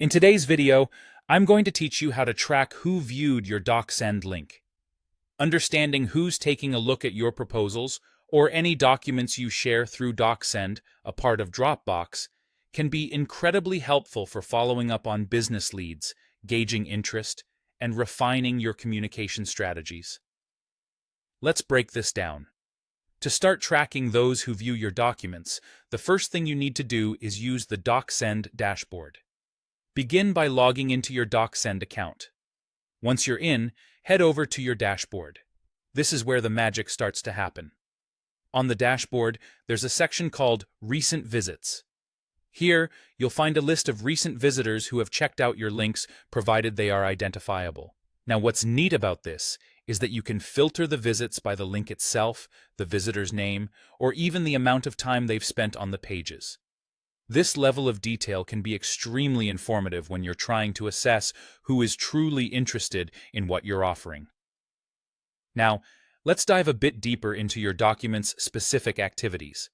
In today's video, I'm going to teach you how to track who viewed your DocSend link. Understanding who's taking a look at your proposals or any documents you share through DocSend, a part of Dropbox, can be incredibly helpful for following up on business leads, gauging interest, and refining your communication strategies. Let's break this down. To start tracking those who view your documents, the first thing you need to do is use the DocSend dashboard. Begin by logging into your DocSend account. Once you're in, head over to your dashboard. This is where the magic starts to happen. On the dashboard, there's a section called Recent Visits. Here, you'll find a list of recent visitors who have checked out your links, provided they are identifiable. Now, what's neat about this is that you can filter the visits by the link itself, the visitor's name, or even the amount of time they've spent on the pages. This level of detail can be extremely informative when you're trying to assess who is truly interested in what you're offering. Now, let's dive a bit deeper into your document's specific activities.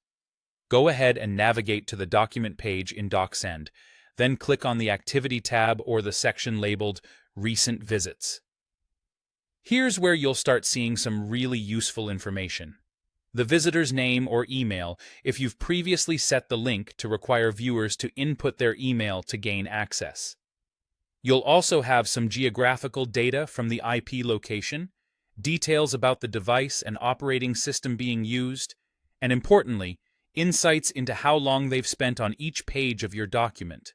Go ahead and navigate to the document page in DocSend, then click on the Activity tab or the section labeled Recent Visits. Here's where you'll start seeing some really useful information. The visitor's name or email if you've previously set the link to require viewers to input their email to gain access. You'll also have some geographical data from the IP location, details about the device and operating system being used, and importantly, insights into how long they've spent on each page of your document.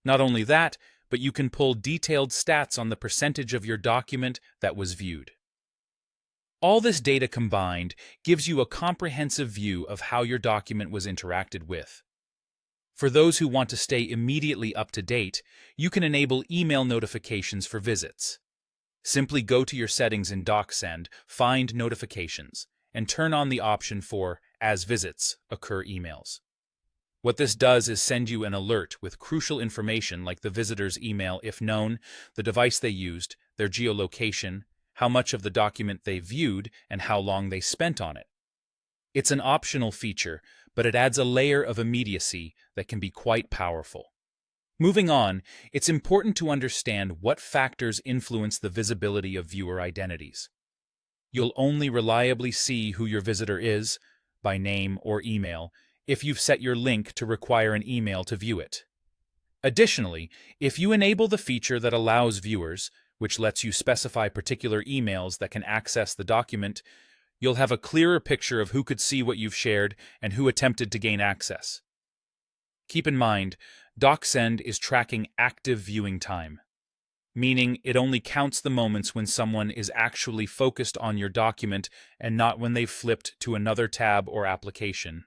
Not only that, but you can pull detailed stats on the percentage of your document that was viewed. All this data combined gives you a comprehensive view of how your document was interacted with. For those who want to stay immediately up to date, you can enable email notifications for visits. Simply go to your settings in DocSend, find Notifications, and turn on the option for As Visits Occur emails. What this does is send you an alert with crucial information like the visitor's email if known, the device they used, their geolocation, how much of the document they viewed, and how long they spent on it. It's an optional feature, but it adds a layer of immediacy that can be quite powerful. Moving on, it's important to understand what factors influence the visibility of viewer identities. You'll only reliably see who your visitor is, by name or email, if you've set your link to require an email to view it. Additionally, if you enable the feature that allows viewers, which lets you specify particular emails that can access the document, you'll have a clearer picture of who could see what you've shared and who attempted to gain access. Keep in mind, DocSend is tracking active viewing time, meaning it only counts the moments when someone is actually focused on your document and not when they've flipped to another tab or application.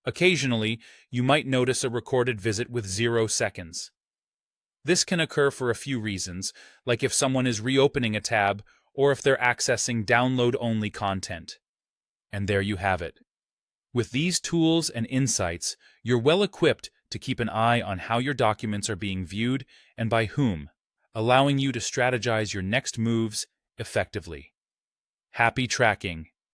Occasionally, you might notice a recorded visit with 0 seconds. This can occur for a few reasons, like if someone is reopening a tab or if they're accessing download-only content. And there you have it. With these tools and insights, you're well equipped to keep an eye on how your documents are being viewed and by whom, allowing you to strategize your next moves effectively. Happy tracking!